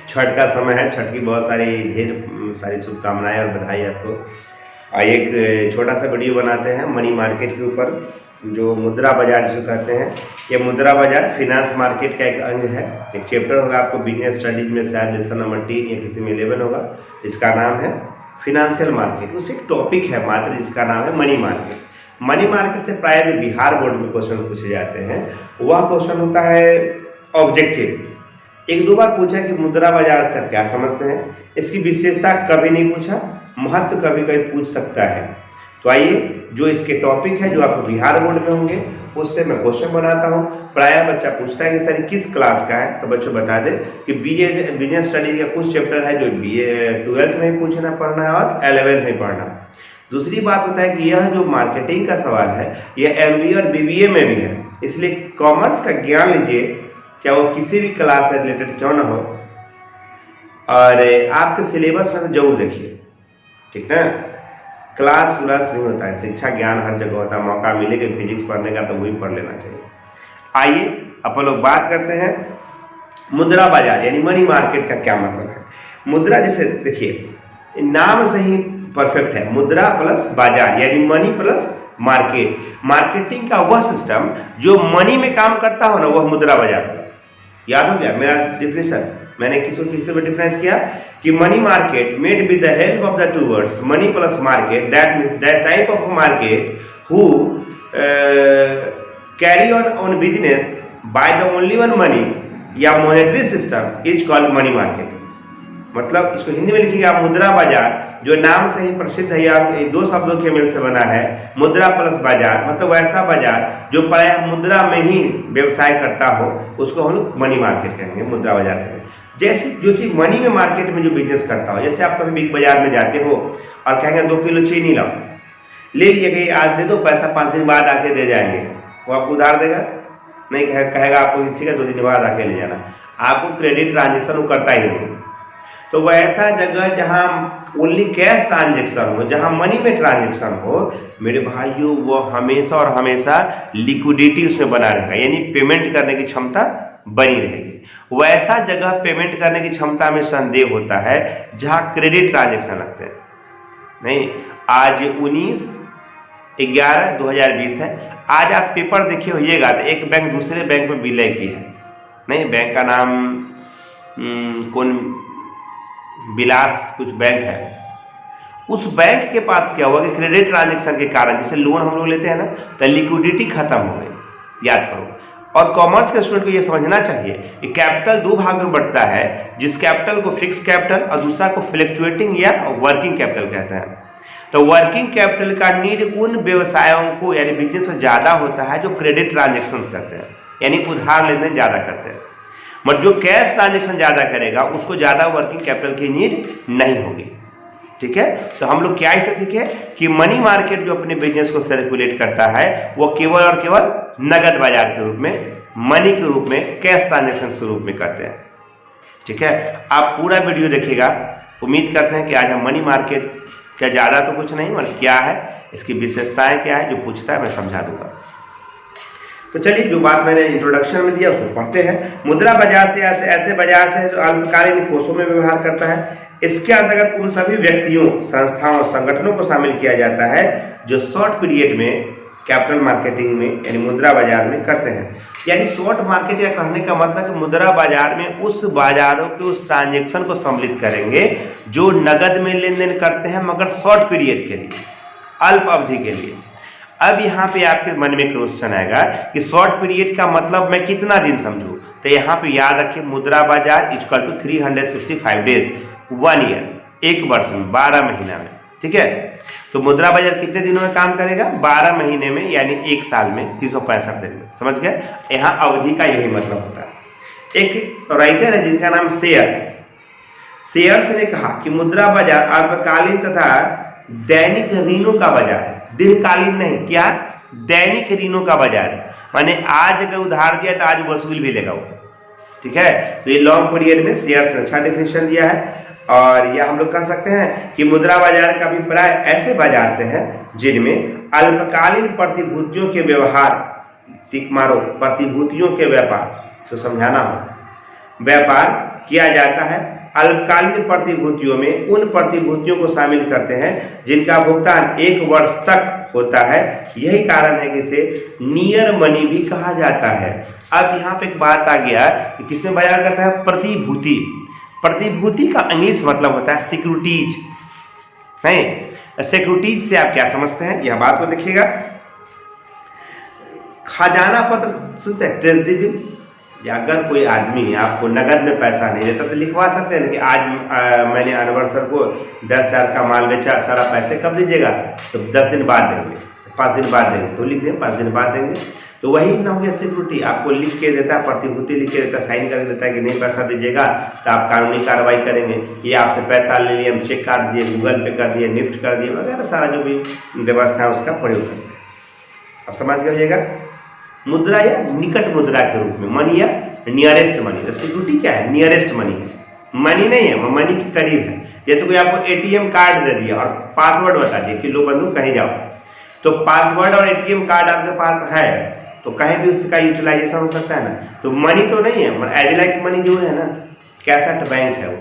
छठ का समय है। छठ की बहुत सारी ढेर सारी शुभकामनाएं और बधाई आपको। एक छोटा सा वीडियो बनाते हैं मनी मार्केट के ऊपर, जो मुद्रा बाजार जिसे कहते हैं। ये मुद्रा बाजार फिनांस मार्केट का एक अंग है। एक चैप्टर होगा आपको बिजनेस स्टडीज में, शायद लेसन नंबर 3 या किसी में 11 होगा। इसका नाम है फिनेंशियल मार्केट। उस एक टॉपिक है मात्र जिसका नाम है मनी मार्केट। मनी मार्केट से प्राय बिहार बोर्ड में क्वेश्चन पूछे जाते हैं। वह क्वेश्चन होता है ऑब्जेक्टिव। एक दो बार पूछा कि मुद्रा बाजार से आप क्या समझते हैं, इसकी विशेषता कभी नहीं पूछा, महत्व कभी कभी पूछ सकता है। तो आइए, जो इसके टॉपिक है जो आप बिहार बोर्ड में होंगे उससे मैं क्वेश्चन बनाता हूं। प्राय बच्चा पूछता है कि सर किस क्लास का है, तो बच्चों बता दें कि बीए बिजनेस स्टडी का कुछ चैप्टर है जो बीए 12th में पूछना पढ़ना है और 11th में पढ़ना है। दूसरी बात होता है कि यह जो मार्केटिंग का सवाल है यह एमबीए और बीबीए में भी है, इसलिए कॉमर्स का ज्ञान लीजिए, चाहे वो किसी भी क्लास से रिलेटेड क्यों ना हो, और आपके सिलेबस में तो जरूर देखिए, ठीक ना। क्लास व्लास नहीं होता है, शिक्षा ज्ञान हर जगह होता है। मौका मिले कि फिजिक्स पढ़ने का तो वही पढ़ लेना चाहिए। आइए अपन लोग बात करते हैं मुद्रा बाजार यानी मनी मार्केट का क्या मतलब है। मुद्रा जैसे देखिए नाम से ही परफेक्ट है, मुद्रा प्लस बाजार यानी मनी प्लस मार्केट। मार्केटिंग का वह सिस्टम जो मनी में काम करता हो ना, वह मुद्रा बाजार होगा। याद हो गया मेरा डिफिनेशन, मैंने किसी में डिफरेंस किया कि money market made with the help of the two words money plus market, that means that type of market who carry on business by the only one money या monetary system is called money market. मतलब इसको हिंदी में लिखिएगा मुद्रा बाजार, जो नाम से ही प्रसिद्ध है, या दो शब्दों के मेल से बना है, मुद्रा प्लस बाजार, मतलब वैसा बाजार जो प्राय मुद्रा में ही व्यवसाय करता हो उसको हम लोग मनी मार्केट कहेंगे, मुद्रा बाजार कहेंगे। जैसे जो चीज मनी में मार्केट में जो बिजनेस करता हो, जैसे आप कभी बिग बाजार में जाते हो और कहेंगे 2 किलो चीनी लाओ, ले लिए आज दे दो, पैसा 5 दिन बाद आके दे जाएंगे, वो आपको उधार देगा नहीं, कहेगा आपको ठीक है 2 दिन बाद आके ले जाना। आपको क्रेडिट ट्रांजेक्शन वो करता ही नहीं। तो वैसा जगह जहां ओनली कैश ट्रांजेक्शन हो, जहां मनी में ट्रांजेक्शन हो, मेरे भाइयों, वो हमेशा और हमेशा लिक्विडिटी उसमें बना रहेगा, यानी पेमेंट करने की क्षमता बनी रहेगी। वैसा जगह पेमेंट करने की क्षमता में संदेह होता है जहां क्रेडिट ट्रांजेक्शन लगते हैं। नहीं, आज 19/11/2020 है। आज आप पेपर देखे होइएगा तो एक बैंक दूसरे बैंक में विलय की है। नहीं, बैंक का नाम कौन, विलास कुछ बैंक है। उस बैंक के पास क्या हुआ कि क्रेडिट ट्रांजेक्शन के कारण, जैसे लोन हम लोग लेते हैं ना, तो लिक्विडिटी खत्म हो गई। याद करो। और कॉमर्स के स्टूडेंट को यह समझना चाहिए कि कैपिटल 2 भाग में बढ़ता है, जिस कैपिटल को फिक्स कैपिटल और दूसरा को फ्लक्चुएटिंग या वर्किंग कैपिटल कहते हैं। तो वर्किंग कैपिटल का नीड उन व्यवसायों को यानी बिजनेस में ज्यादा होता है जो क्रेडिट ट्रांजेक्शन करते हैं, यानी उधार लेन देन ज्यादा करते हैं। मतलब जो कैश ट्रांजेक्शन ज्यादा करेगा उसको ज्यादा वर्किंग कैपिटल की नीड नहीं होगी। ठीक है, तो हम लोग क्या इसे सीखे कि मनी मार्केट जो अपने बिजनेस को सर्कुलेट करता है वो केवल और केवल नगद बाजार के रूप में, मनी के रूप में, कैश ट्रांजेक्शन के रूप में करते हैं। ठीक है, आप पूरा वीडियो देखिएगा। उम्मीद करते हैं कि आज हम मनी मार्केट क्या ज्यादा तो कुछ नहीं, मतलब क्या है, इसकी विशेषताएं क्या है, जो पूछता है मैं समझा दूंगा। तो चलिए, जो बात मैंने इंट्रोडक्शन में दिया उसको पढ़ते हैं। मुद्रा बाजार से ऐसे बाजार से जो अल्पकालीन कोषों में व्यवहार करता है। इसके अंतर्गत उन सभी व्यक्तियों, संस्थाओं, संगठनों को शामिल किया जाता है जो शॉर्ट पीरियड में कैपिटल मार्केटिंग में यानी मुद्रा बाजार में करते हैं। यानी शॉर्ट मार्केट या कहने का मतलब कि मुद्रा बाजार में उस बाजारों के उस ट्रांजेक्शन को सम्मिलित करेंगे जो नगद में लेन देन करते हैं, मगर शॉर्ट पीरियड के लिए, अल्प अवधि के लिए। अब यहाँ पे आपके मन में क्वेश्चन आएगा कि शॉर्ट पीरियड का मतलब मैं कितना दिन समझूं, तो यहाँ पे याद रखिए मुद्रा बाजार इक्वल टू 365 डेज, 1 ईयर, 1 वर्ष में, 12 महीना में। ठीक है, तो मुद्रा बाजार कितने दिनों में काम करेगा, 12 महीने में, यानी 1 साल में 365 दिन में। समझ गए, यहाँ अवधि का यही मतलब होता है। एक राइटर है जिनका नाम शेयर्स ने कहा कि मुद्रा बाजार अल्पकालीन तथा दैनिक ऋणों का बाजार है, दीर्घकालीन नहीं। क्या, दैनिक ऋणों का बाजार है, माने आज अगर उधार दिया तो आज वसूल भी लेगा वो। ठीक है, तो ये लॉन्ग पीरियड में शेयर्स ने अच्छा डिफिनेशन दिया है। और यह हम लोग कह सकते हैं कि मुद्रा बाजार का अभिप्राय ऐसे बाजार से है जिनमें अल्पकालीन प्रतिभूतियों के व्यवहार, टिक मारो, प्रतिभूतियों के व्यापार, तो समझाना हो, व्यापार किया जाता है अल्पकालीन प्रतिभूतियों में उन प्रतिभूतियों को शामिल करते हैं जिनका भुगतान 1 वर्ष तक होता है। यही कारण है कि इसे नियर मनी भी कहा जाता है। अब यहाँ पे एक बात आ गया कि किसमें बाजार करता है? प्रतिभूति। प्रतिभूति का इंग्लिश मतलब होता है सिक्योरिटीज। नहीं, सिक्योरिटीज से आप क्या समझते हैं, यह बात को देखिएगा। खजाना पत्र सुनते हैं, ट्रेजरी बिल। या अगर कोई आदमी आपको नगद में पैसा नहीं देता तो लिखवा सकते हैं कि आज मैंने एनिवर्सरी को 10,000 का माल बेचा, सारा पैसे कब दीजिएगा? तो 10 दिन बाद देंगे, 5 दिन बाद देंगे, तो लिख दें 5 दिन बाद देंगे। तो वही ना हो गया सिक्योरिटी। आपको लिख के देता है, प्रतिभूति लिख के देता है, साइन करके देता है कि नहीं पैसा दीजिएगा तो आप कानूनी कार्रवाई करेंगे। ये आपसे पैसा ले लिए, हम चेक काट दिए, गूगल पे कर दिए, निफ्ट कर दिए वगैरह, सारा जो भी व्यवस्था है उसका प्रयोग करते हैं। अब समझ के होइएगा। मुद्रा या निकट मुद्रा के रूप में, मनी या नियरेस्ट मनी। सिक्योरिटी क्या है? नियरेस्ट मनी है, मनी नहीं है, मनी के करीब है। जैसे कोई आपको एटीएम कार्ड दे दिया और पासवर्ड बता दिया कि लो बंधु कहीं जाओ, तो पासवर्ड और एटीएम कार्ड आपके पास है तो कहीं भी उसका यूटिलाइजेशन हो सकता है ना। तो मनी तो नहीं है, एज लाइक मनी जो है ना, कैसेट बैंक है वो।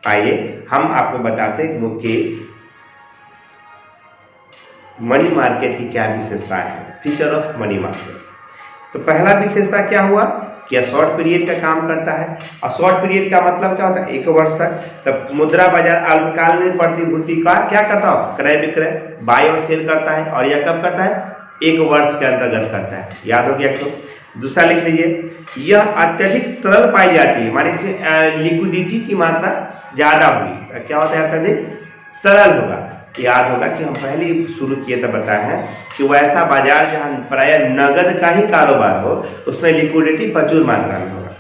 आइए हम आपको बताते हैं कि मनी मार्केट की क्या विशेषता है, फीचर ऑफ मनी मार्केट। तो पहला विशेषता क्या हुआ कि यह शॉर्ट पीरियड का काम करता है। और शॉर्ट पीरियड का मतलब क्या होता है? 1 वर्ष तक। तब मुद्रा बाजार अल्पकालीन प्रतिभूति का क्या करता हो? क्रय विक्रय, बाय और सेल करता है। और यह कब करता है? 1 वर्ष के अंतर्गत करता है। याद हो गया? तो दूसरा लिख लीजिए, यह अत्यधिक तरल पाई जाती है, माने इसमें लिक्विडिटी की मात्रा ज्यादा हुई। क्या होता है? अत्यधिक तरल होगा। याद होगा कि हम पहले ही शुरू किए तो बताए हैं कि वैसा बाजार जहां प्राय नगद का ही कारोबार हो उसमें लिक्विडिटी प्रचुर मात्रा में होगा।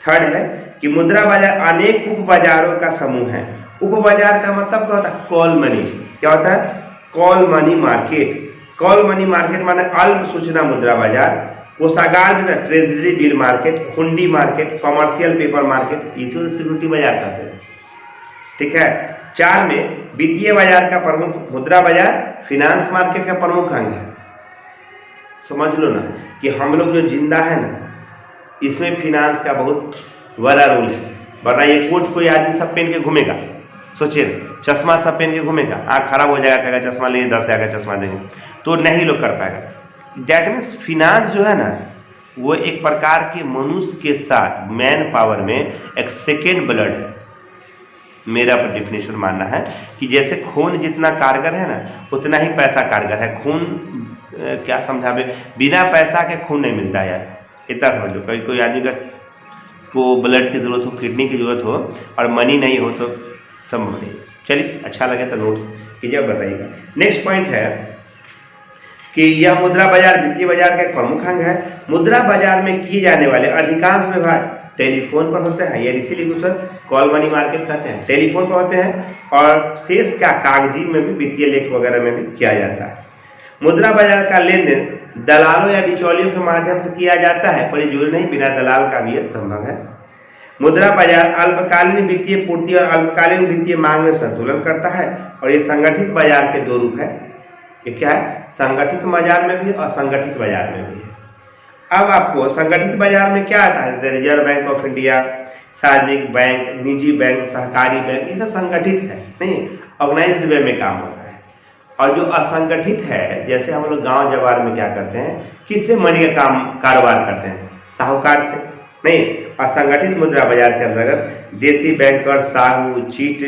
थर्ड है कि मुद्रा बाजार अनेक उप बाजारों का समूह है। उप बाजार का मतलब क्या होता है? Call money. क्या होता है? Call money market. Call money market माने अल्प सूचना मुद्रा बाजार, कोषागार में ट्रेजरी बिल मार्केट, हुंडी मार्केट, कॉमर्शियल पेपर मार्केट, इसे सिक्योरिटी बाजार कहते हैं। ठीक है। 4 में वित्तीय बाजार का प्रमुख मुद्रा बाजार फिनांस मार्केट का प्रमुख अंग है। समझ लो ना कि हम लोग जो जिंदा है ना, इसमें फिनांस का बहुत बड़ा रोल है। वरना ये कोट कोई आदमी सब पहन के घूमेगा, सोचिए, चश्मा सब पहन के घूमेगा, आँख खराब हो जाएगा, कहेगा चश्मा लिए 10,000 का चश्मा देंगे, तो नहीं लोग कर पाएगा। डैट मीन्स फिनांस जो है ना, वो एक प्रकार के मनुष्य के साथ मैन पावर में एक सेकेंड ब्लड है। मेरा पर डेफिनेशन मानना है कि जैसे खून जितना कारगर है ना, उतना ही पैसा कारगर है। खून क्या समझावे, बिना पैसा के खून नहीं मिलता यार, इतना समझ लो। कोई आदमी का को ब्लड की जरूरत हो, किडनी की जरूरत हो और मनी नहीं हो तो संभव नहीं। चलिए, अच्छा लगे तो नोट्स कीजिए, बताइएगा। नेक्स्ट पॉइंट है कि यह मुद्रा बाजार वित्तीय बाजार का एक प्रमुख अंग है। मुद्रा बाजार में किए जाने वाले अधिकांश व्यवहार टेलीफोन पर होते हैं, यानी इसीलिए उसे कॉल मनी मार्केट कहते हैं। टेलीफोन पर होते हैं और शेष का कागजी में भी, वित्तीय लेख वगैरह में भी किया जाता है। मुद्रा बाजार का लेन देन दलालों या बिचौलियों के माध्यम से किया जाता है, पर जरूरी नहीं, बिना दलाल का भी यह संभव है। मुद्रा बाजार अल्पकालीन वित्तीय पूर्ति और अल्पकालीन वित्तीय मांग में संतुलन करता है। और ये संगठित बाजार के 2 रूप है। ये क्या है? संगठित बाजार में भी और असंगठित बाजार में भी है। अब आपको संगठित बाजार में क्या आता है? रिजर्व बैंक ऑफ इंडिया, सार्वजनिक बैंक, निजी बैंक, सहकारी बैंक, ये सब संगठित है, नहीं ऑर्गेनाइज्ड वे में काम होता है। और जो असंगठित है, जैसे हम लोग गांव जवार में क्या करते हैं, किससे मनी का कारोबार करते हैं? साहूकार से। नहीं, असंगठित मुद्रा बाजार के अंतर्गत देसी बैंकर, साहू, चीट,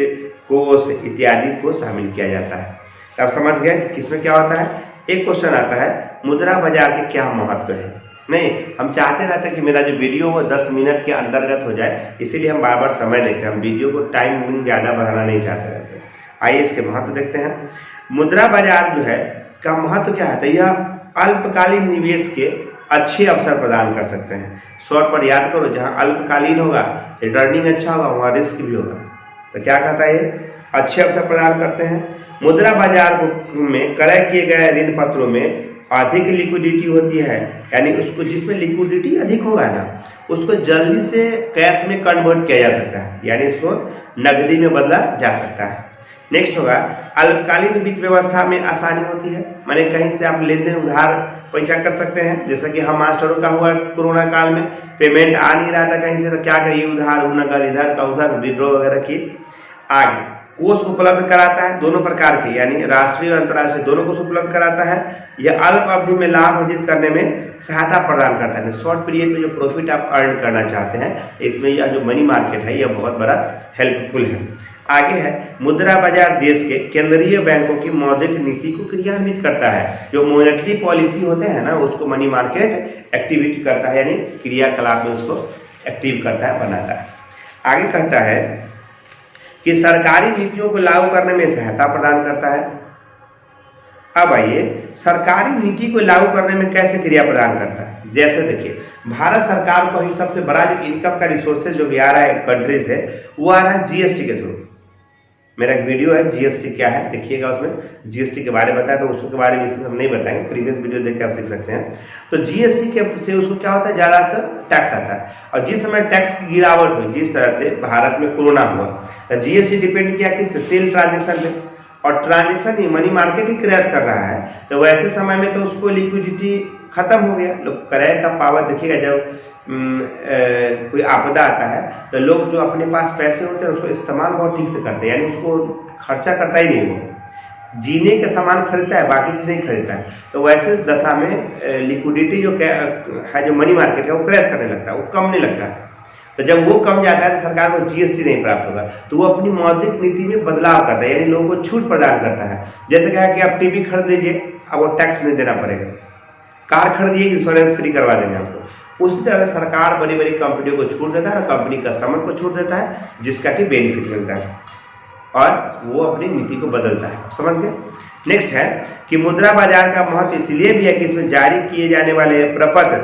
कोष इत्यादि को शामिल किया जाता है। अब समझ गए कि किसमें क्या होता है। एक क्वेश्चन आता है, मुद्रा बाजार के क्या महत्व है? नहीं, हम चाहते रहते हैं कि मेरा जो वीडियो वो 10 मिनट के अंतर्गत हो जाए, इसीलिए हम बार बार समय लेते हैं, हम वीडियो को टाइम ज़्यादा बढ़ाना नहीं चाहते रहते। आइए इसके महत्व देखते हैं। मुद्रा बाजार जो है का महत्व क्या है? यह अल्पकालीन निवेश के अच्छे अवसर प्रदान कर सकते हैं। शॉर्ट पर याद करो, जहाँ अल्पकालीन होगा रिटर्निंग अच्छा होगा, वहाँ रिस्क भी होगा। तो क्या कहता है ये? अच्छे अवसर प्रदान करते हैं। मुद्रा बाजार में क्रय किए गए ऋण पत्रों में अधिक लिक्विडिटी होती है, यानी उसको जिसमें लिक्विडिटी अधिक होगा ना, उसको जल्दी से कैश में कन्वर्ट किया जा सकता है, यानी इसको नकदी में बदला जा सकता है। नेक्स्ट होगा अल्पकालीन वित्त व्यवस्था में आसानी होती है, माने कहीं से आप लेन देन उधार पैसा कर सकते हैं। जैसा कि हम मास्टरों का हुआ कोरोना काल में पेमेंट आ नहीं रहा था कहीं से, तो क्या करिए, उधार नकल इधर का उधर विड्रॉ वगैरह किए। आगे कोष उपलब्ध कराता है दोनों प्रकार के, यानी राष्ट्रीय और अंतर्राष्ट्रीय दोनों कोष उपलब्ध कराता है। यह अल्प अवधि में लाभ अर्जित करने में सहायता प्रदान करता है। शॉर्ट पीरियड में जो प्रॉफिट आप अर्न करना चाहते हैं, इसमें यह जो मनी मार्केट है यह बहुत बड़ा हेल्पफुल है। आगे है मुद्रा बाजार देश के केंद्रीय बैंकों की मौद्रिक नीति को क्रियान्वित करता है। जो मॉनेटरी पॉलिसी होते हैं ना, उसको मनी मार्केट एक्टिविटी करता है, यानी क्रियाकलाप में उसको एक्टिव करता है, बनाता है। आगे कहता है कि सरकारी नीतियों को लागू करने में सहायता प्रदान करता है। अब आइए सरकारी नीति को लागू करने में कैसे क्रिया प्रदान करता है। जैसे देखिए, भारत सरकार को ही सबसे बड़ा जो इनकम का रिसोर्सेज जो भी आ रहा है कंट्री से, वो आ रहा है जीएसटी के थ्रू। मेरा एक वीडियो है जीएसटी क्या है, देखिएगा, उसमें जीएसटी के बारे में बताया, तो उसके बारे में इसमें हम नहीं बताएंगे, प्रीवियस वीडियो देख के आप सीख सकते हैं। तो जीएसटी के से उसको क्या होता है, ज़्यादा से टैक्स आता है। और जिस समय टैक्स की गिरावट हुई, जिस तरह से भारत में कोरोना हुआ, तो जीएसटी डिपेंड किया किस पे, सेल ट्रांजेक्शन पे, और ट्रांजेक्शन ही मनी मार्केट ही क्रैश कर रहा है। तो वैसे समय में तो उसको लिक्विडिटी खत्म हो गया। लोग क्रय का पावर देखिएगा, जब कोई आपदा आता है तो लोग जो अपने पास पैसे होते हैं उसको इस्तेमाल बहुत ठीक से करते हैं, यानी उसको खर्चा करता ही नहीं, वो जीने का सामान खरीदता है, बाकी चीज़ नहीं खरीदता है। तो वैसे दशा में लिक्विडिटी जो है, जो मनी मार्केट है, वो क्रैश करने लगता है, वो कम नहीं लगता है। तो जब वो कम जाता है तो सरकार को जीएसटी नहीं प्राप्त होगा, तो वो अपनी मौद्रिक नीति में बदलाव करता है, यानी लोगों को छूट प्रदान करता है। जैसे क्या है कि आप टीवी खरीद लीजिए, अब वो टैक्स नहीं देना पड़ेगा। कार खरीदिए, इंश्योरेंस फ्री करवा देंगे आपको। उसी तरह सरकार बड़ी बड़ी कंपनियों को छूट देता है और कंपनी कस्टमर को छूट देता है, जिसका कि बेनिफिट मिलता है और वो अपनी नीति को बदलता है। समझ गए। नेक्स्ट है कि मुद्रा बाजार का महत्व इसलिए भी है कि इसमें जारी किए जाने वाले प्रपत्र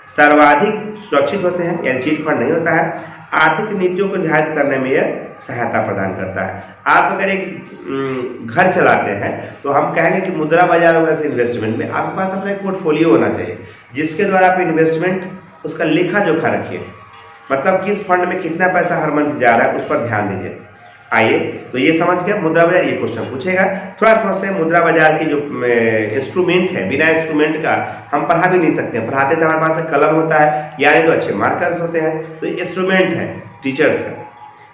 सर्वाधिक सुरक्षित होते हैं, यानी चीट फंड नहीं होता है। आर्थिक नीतियों को निर्धारित करने में यह सहायता प्रदान करता है। आप अगर एक घर चलाते हैं तो हम कहेंगे कि मुद्रा बाजार वगैरह से इन्वेस्टमेंट में आपके पास अपना एक पोर्टफोलियो होना चाहिए, जिसके द्वारा आप इन्वेस्टमेंट उसका लेखा जोखा रखिए, मतलब किस फंड में कितना पैसा हर मंथ जा रहा है, उस पर ध्यान दीजिए। आइए, तो ये समझ के मुद्रा बाजार, ये क्वेश्चन पूछेगा। थोड़ा समझते हैं मुद्रा बाजार की जो इंस्ट्रूमेंट है, बिना इंस्ट्रूमेंट का हम पढ़ा भी नहीं सकते हैं। पढ़ाते तो हमारे पास कलम होता है, यानी तो अच्छे मार्कर्स होते हैं, तो इंस्ट्रूमेंट है टीचर्स का।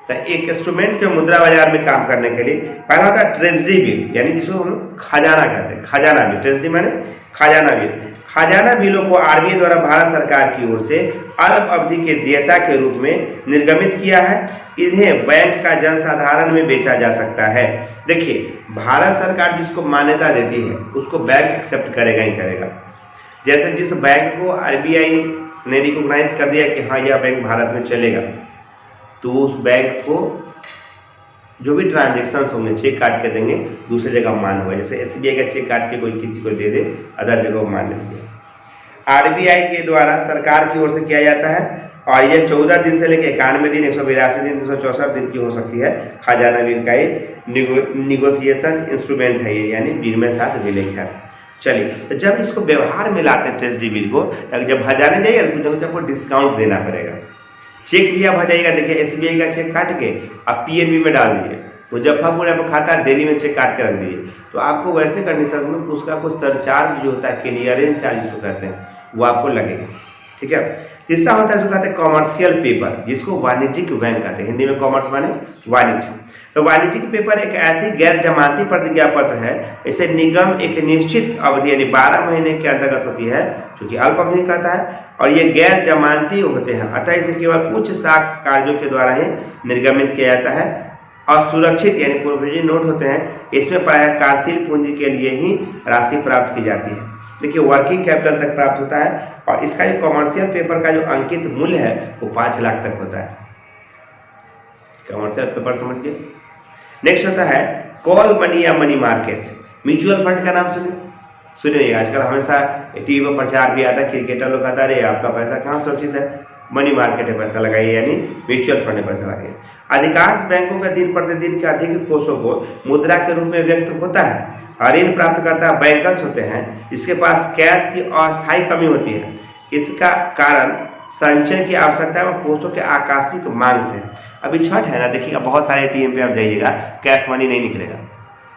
तो एक इंस्ट्रूमेंट के मुद्रा बाजार में काम करने के लिए पहला होता है ट्रेजरी बिल, यानी जिसको हम खजाना कहते हैं, खजाना बिल। ट्रेजरी माने खजाना बिल। खजाना बिलों को आरबीआई द्वारा भारत सरकार की ओर से अल्प अवधि के देयता के रूप में निर्गमित किया है। इन्हें बैंक का जनसाधारण में बेचा जा सकता है। देखिए, भारत सरकार जिसको मान्यता देती है उसको बैंक एक्सेप्ट करेगा ही करेगा। जैसे जिस बैंक को आरबीआई ने रिकॉग्नाइज कर दिया कि हाँ यह बैंक भारत में चलेगा, तो उस बैंक को जो भी ट्रांजेक्शन होंगे चेक काट के देंगे, दूसरी जगह मान होगा। जैसे एसबीआई का चेक काट के कोई किसी को दे दे, अदर जगह मान लेंगे। आरबीआई के द्वारा सरकार की ओर से किया जाता है और यह 14 दिन से लेकर 91 दिन, 182 दिन, 364 दिन की हो सकती है। खजाना बिल का एक निगोशिएशन इंस्ट्रूमेंट है ये, यानी बिल में साथ विलेख है। चलिए, तो जब इसको व्यवहार में लाते हैं ट्रेजरी बिल को, जब भजाने जाइए तो कुछ आपको डिस्काउंट देना पड़ेगा। चेक भी आप भजाइएगा, देखिए एसबीआई का चेक काट के आप पीएनबी में डाल दीजिए, मुजफ्फरपुर आपको खाता है, दिल्ली में चेक काट के रख दीजिए, तो आपको वैसे कंडीशन में उसका कुछ सरचार्ज जो होता है, क्लियरेंस चार्ज जिसको कहते हैं, वो आपको लगेगा। ठीक है। तीसरा होता है जिसको कहते हैं कॉमर्शियल पेपर, जिसको वाणिज्यिक बैंक कहते हैं। हिंदी में कॉमर्स माने वाणिज्य। तो वाणिज्यिक पेपर एक ऐसी गैर जमानती प्रतिज्ञा पत्र है, इसे निगम एक निश्चित अवधि यानी 12 महीने के अंतर्गत होती है, जो कि अल्प अवधि कहता है, और ये गैर जमानती होते हैं, अतः इसे केवल उच्च साख कार्यों के द्वारा ही निर्गमित किया जाता है। और सुरक्षित यानी प्रोविजन नोट होते हैं, इसमें प्रायः कार्यशील पूंजी के लिए ही राशि प्राप्त की जाती है। देखिए, वर्किंग कैपिटल तक प्राप्त होता है, और इसका जो कॉमर्शियल पेपर का जो अंकित मूल्य है वो 5 लाख तक होता है। कॉमर्शियल पेपर समझ गए। नेक्स्ट होता है कॉल मनी या मनी मार्केट। म्यूचुअल फंड का नाम सुनिए, आजकल हमेशा टीवी पर प्रचार भी आता है, क्रिकेटर लोग कहता है आपका पैसा कहाँ सुरक्षित है, मनी मार्केट में पैसा लगाइए, यानी म्यूचुअल फंड में पैसा लगाइए। अधिकांश बैंकों का दिन प्रतिदिन के अधिक कोषों को मुद्रा के रूप में व्यक्त होता है और ऋण प्राप्तकर्ता बैंकर्स होते हैं। इसके पास कैश की अस्थायी कमी होती है। इसका कारण संचय की आवश्यकता है और कोषों के आकस्मिक मांग से। अभी छठ है ना, देखिएगा बहुत सारे एटीएम पे आप जाइएगा कैश मनी नहीं निकलेगा,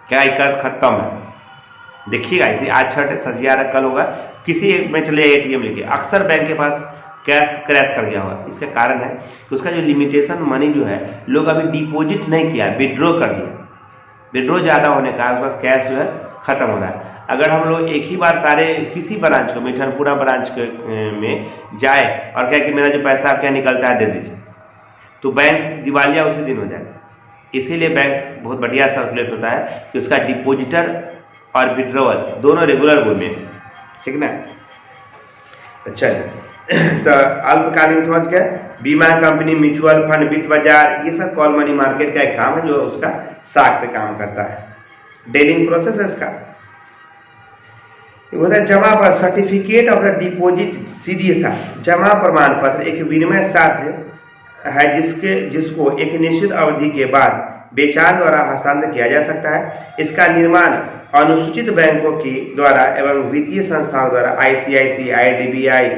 क्या कैश खत्म है। देखिएगा इसी आज छठ है, सजिया कल होगा, किसी एक में चले एटीएम लेके, अक्सर बैंक के पास कैश क्रैश कर गया होगा। इसका कारण है कि उसका जो लिमिटेशन मनी जो है लोग अभी डिपॉजिट नहीं किया, विड्रॉ कर दिया। विड्रॉ ज़्यादा होने का उसके पास कैश जो है खत्म हो रहा है। अगर हम लोग एक ही बार सारे किसी ब्रांच को, मिठनपुरा ब्रांच में जाए और कहे कि मेरा जो पैसा आपके यहाँ निकलता है दे दीजिए, तो बैंक दिवालिया उसी दिन हो जाए। इसीलिए बैंक बहुत बढ़िया सर्कुलेट होता है कि उसका डिपॉजिटर और विड्रॉवल दोनों रेगुलर वे में, ठीक ना। तो चलिए तो अल्पकालीन समझ के बीमा कंपनी, म्यूचुअल फंड, वित्त बाजार, ये सब कॉल मनी मार्केट का एक काम है जो उसका साख पे काम करता है। डीलिंग प्रोसेस है इसका होता है जमा पर certificate of the deposit, CDS जमा प्रमाण पत्र एक विनिमय साध्य है जिसको एक निश्चित अवधि के बाद बेचार द्वारा हस्तांतरित किया जा सकता है। इसका निर्माण अनुसूचित बैंकों की द्वारा एवं वित्तीय संस्थाओं द्वारा ICICI, IDBI,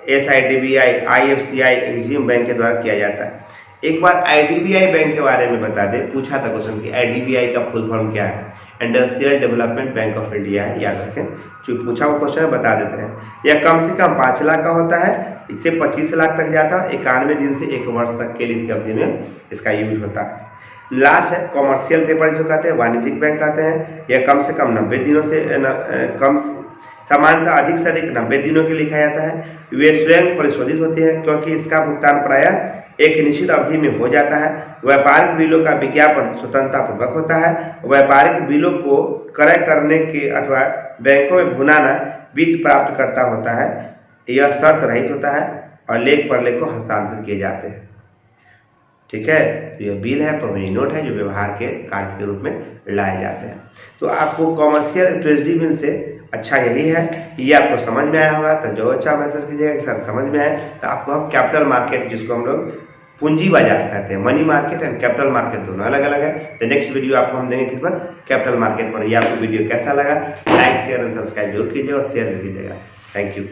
SIDBI, IFCI, Exim bank के द्वारा किया जाता है। एक बार आईडीबीआई बैंक के बारे में बता दें, पूछा था क्वेश्चन कि आईडीबीआई का फुल फॉर्म क्या है। Industrial development bank of India है, याद रखें। जो पूछा वो क्वेश्चन बता देते हैं। यह कम से कम 5 लाख का होता है, इससे 25 लाख तक जाता है। 91 दिन से 1 वर्ष तक के लिए इसकी अवधि में इसका यूज होता है। लास्ट है कॉमर्शियल पेपर जिसको कहते हैं, वाणिज्यिक बैंक कहते हैं। यह कम से कम 90 दिनों से कम सामान्यतः अधिक से अधिक 90 दिनों के लिखा जाता है। वे स्वयं परिशोधित होते हैं क्योंकि इसका भुगतान प्रायः एक निश्चित अवधि में हो जाता है। व्यापारिक बिलों का विज्ञापन स्वतंत्रता पूर्वक होता है। व्यापारिक बिलों को क्रय करने के अथवा बैंकों में भुनाना वित्त प्राप्त करता होता है। यह शर्त रहित होता है और लेख पर लेख को हस्तांतरित किए जाते हैं, ठीक है। तो यह बिल है, प्रोमिनी नोट है जो व्यवहार के कार्य के रूप में लाए जाते हैं। तो आपको कॉमर्शियल ट्रेजरी बिल से अच्छा यही है, ये आपको समझ में आया होगा। तो जो अच्छा मैसेज कीजिएगा कि सर समझ में आए, तो आपको हम कैपिटल मार्केट, जिसको हम लोग पूंजी बाजार कहते हैं, money market and capital market दोनों अलग अलग है। तो नेक्स्ट वीडियो आपको हम देंगे किस पर, कैपिटल मार्केट पर। ये आपको वीडियो कैसा लगा, लाइक शेयर और सब्सक्राइब जरूर कीजिए और शेयर भी कीजिएगा। Thank you.